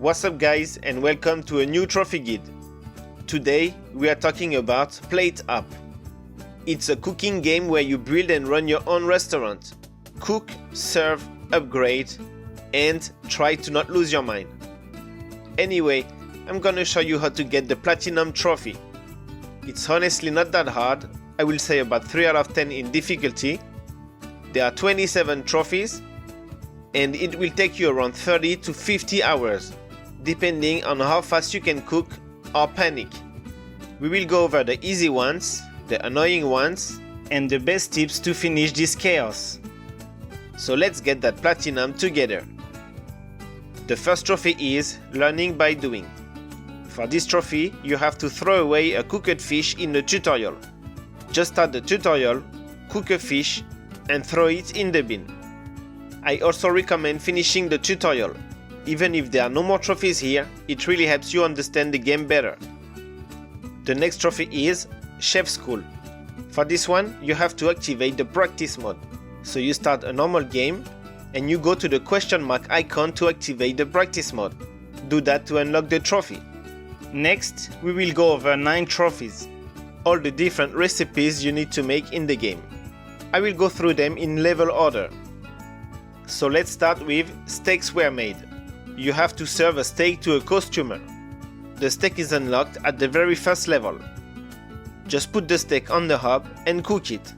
What's up guys, and welcome to a new trophy guide. Today we are talking about PlatUp. It's a cooking game where you build and run your own restaurant. Cook, serve, upgrade, and try to not lose your mind. Anyway, I'm gonna show you how to get the Platinum trophy. It's honestly not that hard, I will say about 3 out of 10 in difficulty. There are 27 trophies, and it will take you around 30 to 50 hours, depending on how fast you can cook or panic. We will go over the easy ones, the annoying ones, and the best tips to finish this chaos. So let's get that platinum together. The first trophy is learning by doing. For this trophy, you have to throw away a cooked fish in the tutorial. Just start the tutorial, cook a fish, and throw it in the bin. I also recommend finishing the tutorial. Even if there are no more trophies here, it really helps you understand the game better. The next trophy is Chef School. For this one, you have to activate the practice mode. So you start a normal game and you go to the question mark icon to activate the practice mode. Do that to unlock the trophy. Next, we will go over 9 trophies. All the different recipes you need to make in the game. I will go through them in level order. So let's start with steaks were made. You have to serve a steak to a costumer. The steak is unlocked at the very first level. Just put the steak on the hob and cook it.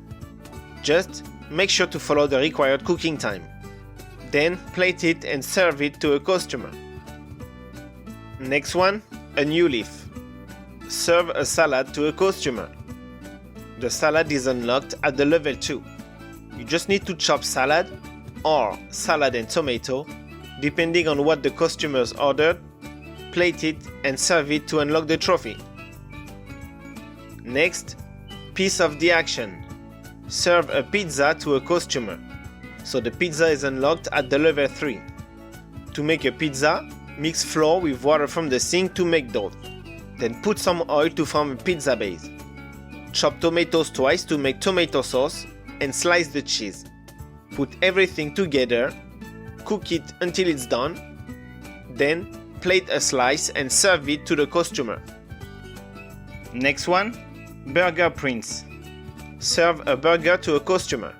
Just make sure to follow the required cooking time. Then plate it and serve it to a costumer. Next one, a new leaf. Serve a salad to a costumer. The salad is unlocked at the level 2. You just need to chop salad or salad and tomato, depending on what the customers ordered, plate it and serve it to unlock the trophy. Next, piece of the action. Serve a pizza to a costumer. So the pizza is unlocked at the level 3. To make a pizza, mix flour with water from the sink to make dough. Then put some oil to form a pizza base. Chop tomatoes twice to make tomato sauce and slice the cheese. Put everything together, cook it until it's done, then plate a slice and serve it to the costumer. Next one, Burger Prince. Serve a burger to a costumer.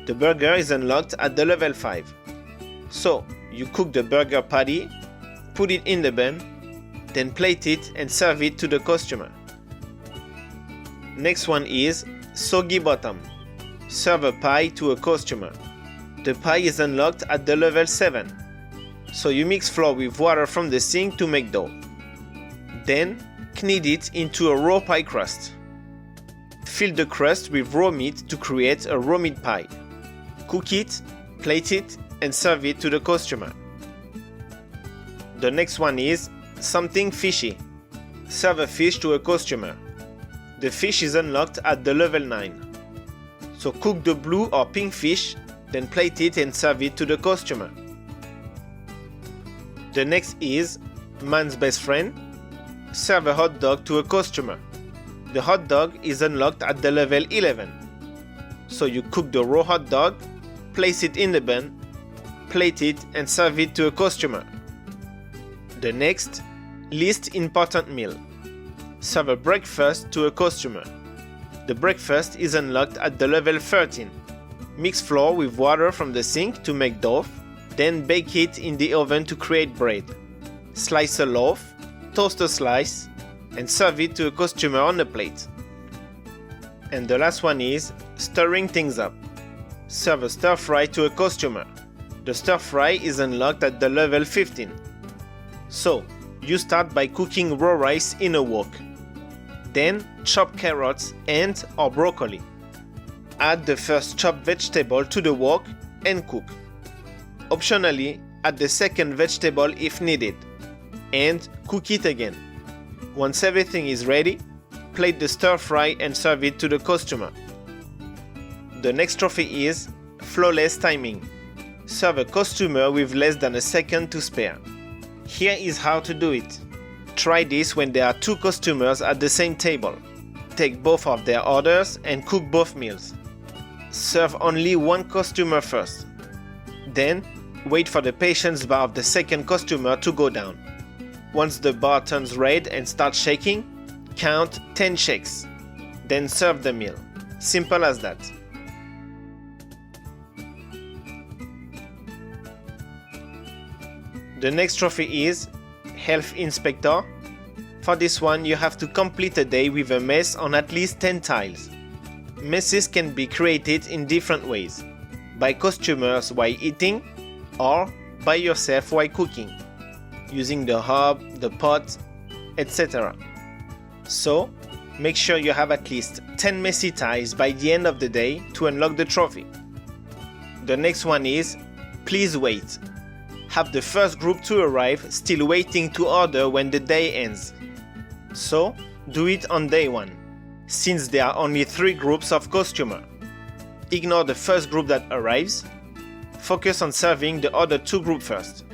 The burger is unlocked at the level 5. So, you cook the burger patty, put it in the bun, then plate it and serve it to the costumer. Next one is Soggy Bottom. Serve a pie to a costumer. The pie is unlocked at the level 7. So you mix flour with water from the sink to make dough. Then knead it into a raw pie crust. Fill the crust with raw meat to create a raw meat pie. Cook it, plate it, and serve it to the costumer. The next one is something fishy. Serve a fish to a costumer. The fish is unlocked at the level 9. So cook the blue or pink fish, then plate it and serve it to the costumer. The next is man's best friend. Serve a hot dog to a costumer. The hot dog is unlocked at the level 11. So you cook the raw hot dog, place it in the bun, plate it and serve it to a costumer. The next, least important meal. Serve a breakfast to a costumer. The breakfast is unlocked at the level 13. Mix flour with water from the sink to make dough, then bake it in the oven to create bread. Slice a loaf, toast a slice, and serve it to a costumer on a plate. And the last one is stirring things up. Serve a stir fry to a costumer. The stir fry is unlocked at the level 15. So, you start by cooking raw rice in a wok. Then chop carrots and or broccoli. Add the first chopped vegetable to the wok and cook. Optionally, add the second vegetable if needed. And cook it again. Once everything is ready, plate the stir fry and serve it to the costumer. The next trophy is flawless timing. Serve a costumer with less than a second to spare. Here is how to do it. Try this when there are 2 customers at the same table. Take both of their orders and cook both meals. Serve only one customer first. Then, wait for the patience bar of the second customer to go down. Once the bar turns red and starts shaking, count 10 shakes. Then serve the meal. Simple as that. The next trophy is Health Inspector. For this one, you have to complete a day with a mess on at least 10 tiles. Messes can be created in different ways, by costumers while eating, or by yourself while cooking, using the hob, the pot, etc. So, make sure you have at least 10 messy tiles by the end of the day to unlock the trophy. The next one is Please Wait. Have the first group to arrive still waiting to order when the day ends. So, do it on day 1, since there are only 3 groups of costumers. Ignore the first group that arrives. Focus on serving the other 2 groups first.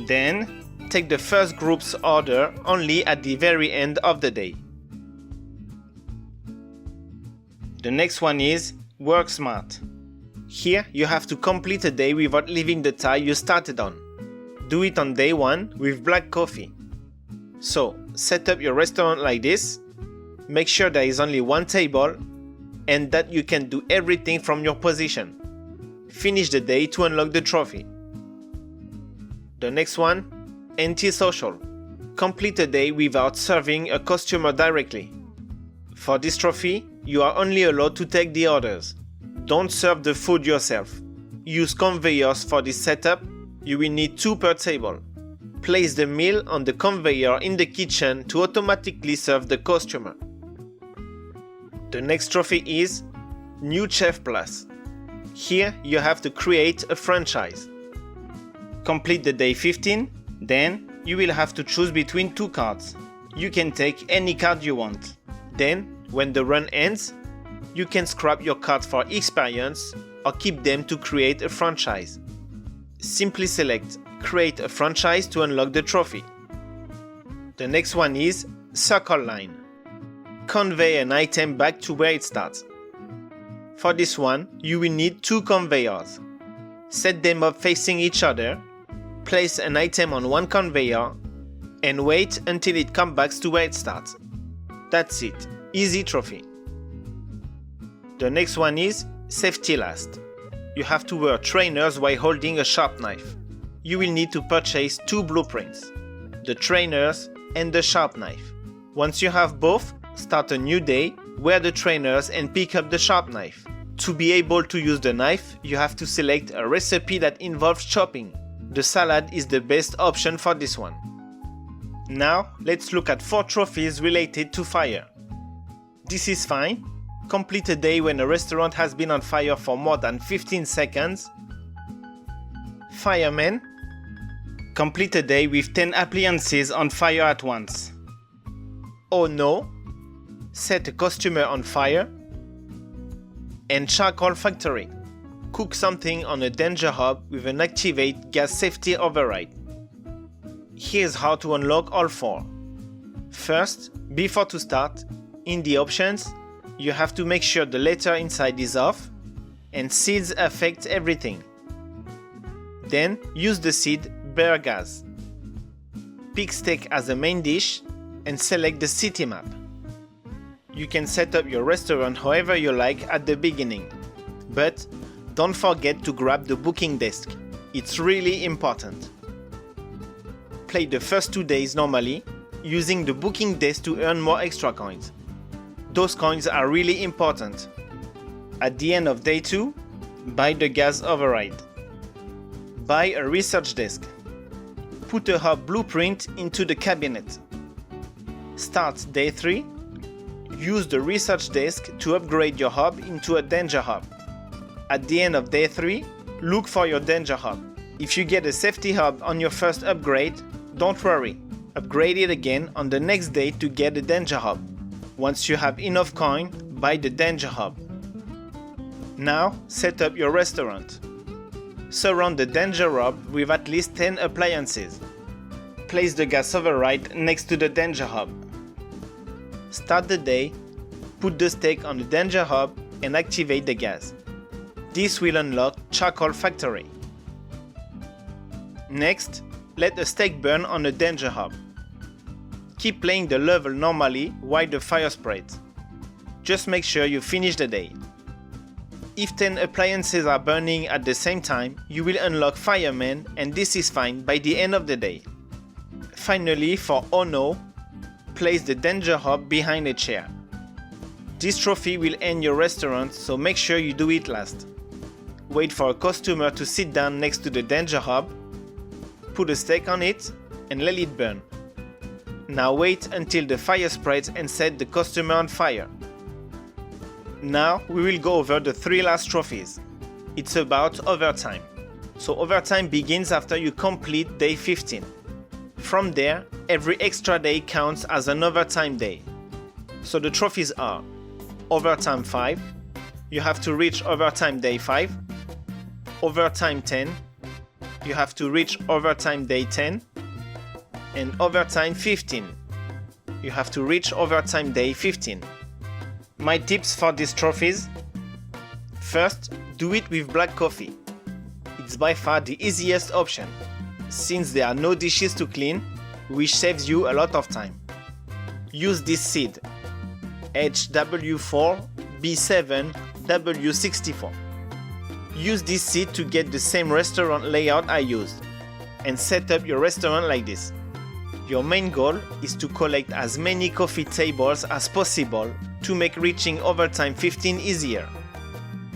Then, take the first group's order only at the very end of the day. The next one is Work Smart. Here, you have to complete a day without leaving the tile you started on. Do it on day 1 with black coffee. So, set up your restaurant like this. Make sure there is only 1 table and that you can do everything from your position. Finish the day to unlock the trophy. The next one, Antisocial. Complete a day without serving a customer directly. For this trophy, you are only allowed to take the orders. Don't serve the food yourself. Use conveyors for this setup. You will need 2 per table. Place the meal on the conveyor in the kitchen to automatically serve the customer. The next trophy is New Chef Plus. Here you have to create a franchise. Complete the day 15, then you will have to choose between 2 cards. You can take any card you want. Then, when the run ends, you can scrap your cards for experience or keep them to create a franchise. Simply select Create a franchise to unlock the trophy. The next one is Circle Line. Convey an item back to where it starts. For this one, you will need 2 conveyors. Set them up facing each other, place an item on one conveyor, and wait until it comes back to where it starts. That's it. Easy trophy. The next one is Safety Last. You have to wear trainers while holding a sharp knife. You will need to purchase 2 blueprints, the trainers and the sharp knife. Once you have both, start a new day, wear the trainers and pick up the sharp knife. To be able to use the knife, you have to select a recipe that involves chopping. The salad is the best option for this one. Now, let's look at 4 trophies related to fire. This is fine. Complete a day when a restaurant has been on fire for more than 15 seconds. Fireman. Complete a day with 10 appliances on fire at once. Oh no. Set a customer on fire. And Charcoal Factory. Cook something on a danger hob with an activate gas safety override. Here's how to unlock all 4. First, before to start, in the options, you have to make sure the letter inside is off and seeds affect everything. Then use the seed Bear Gas. Pick steak as a main dish and select the city map. You can set up your restaurant however you like at the beginning, but don't forget to grab the booking desk. It's really important. Play the first 2 days normally, using the booking desk to earn more extra coins. Those coins are really important. At the end of day 2, buy the gas override. Buy a research desk. Put a hub blueprint into the cabinet. Start day 3. Use the research desk to upgrade your hub into a danger hub. At the end of day 3, look for your danger hub. If you get a safety hub on your first upgrade, don't worry. Upgrade it again on the next day to get a danger hub. Once you have enough coin, buy the danger hub. Now, set up your restaurant. Surround the danger hub with at least 10 appliances. Place the gas override next to the danger hub. Start the day, put the steak on the danger hub and activate the gas. This will unlock Charcoal Factory. Next, let the steak burn on the danger hub. Keep playing the level normally while the fire spreads. Just make sure you finish the day. If 10 appliances are burning at the same time, you will unlock Fireman, and this is fine by the end of the day. Finally, for Oh No, place the danger hob behind a chair. This trophy will end your restaurant, so make sure you do it last. Wait for a customer to sit down next to the danger hob, put a steak on it, and let it burn. Now wait until the fire spreads and set the customer on fire. Now we will go over the 3 last trophies. It's about overtime. So overtime begins after you complete day 15. From there, every extra day counts as an overtime day. So the trophies are overtime 5, you have to reach overtime day 5, overtime 10, you have to reach overtime day 10, and overtime 15, you have to reach overtime day 15. My tips for these trophies: first, do it with black coffee. It's by far the easiest option, since there are no dishes to clean, which saves you a lot of time. Use this seed, HW4B7W64. Use this seed to get the same restaurant layout I used, and set up your restaurant like this. Your main goal is to collect as many coffee tables as possible to make reaching overtime 15 easier.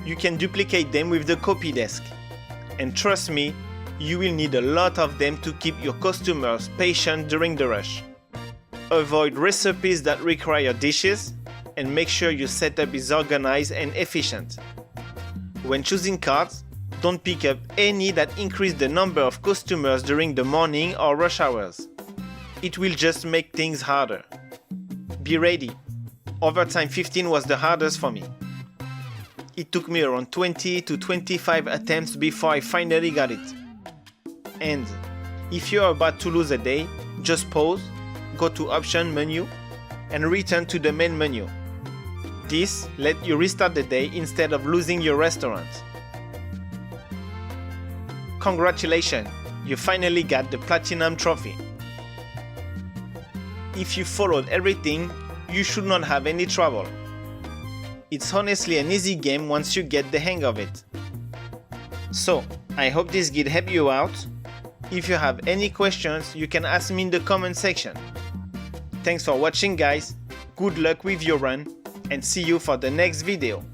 You can duplicate them with the copy desk. And trust me, you will need a lot of them to keep your customers patient during the rush. Avoid recipes that require dishes, and make sure your setup is organized and efficient. When choosing cards, don't pick up any that increase the number of customers during the morning or rush hours. It will just make things harder. Be ready. Overtime 15 was the hardest for me. It took me around 20 to 25 attempts before I finally got it. And if you are about to lose a day, just pause, go to Option menu, and return to the main menu. This lets you restart the day instead of losing your restaurant. Congratulations, you finally got the Platinum Trophy. If you followed everything, you should not have any trouble. It's honestly an easy game once you get the hang of it. So, I hope this guide helped you out. If you have any questions, you can ask me in the comment section. Thanks for watching, guys. Good luck with your run, and see you for the next video.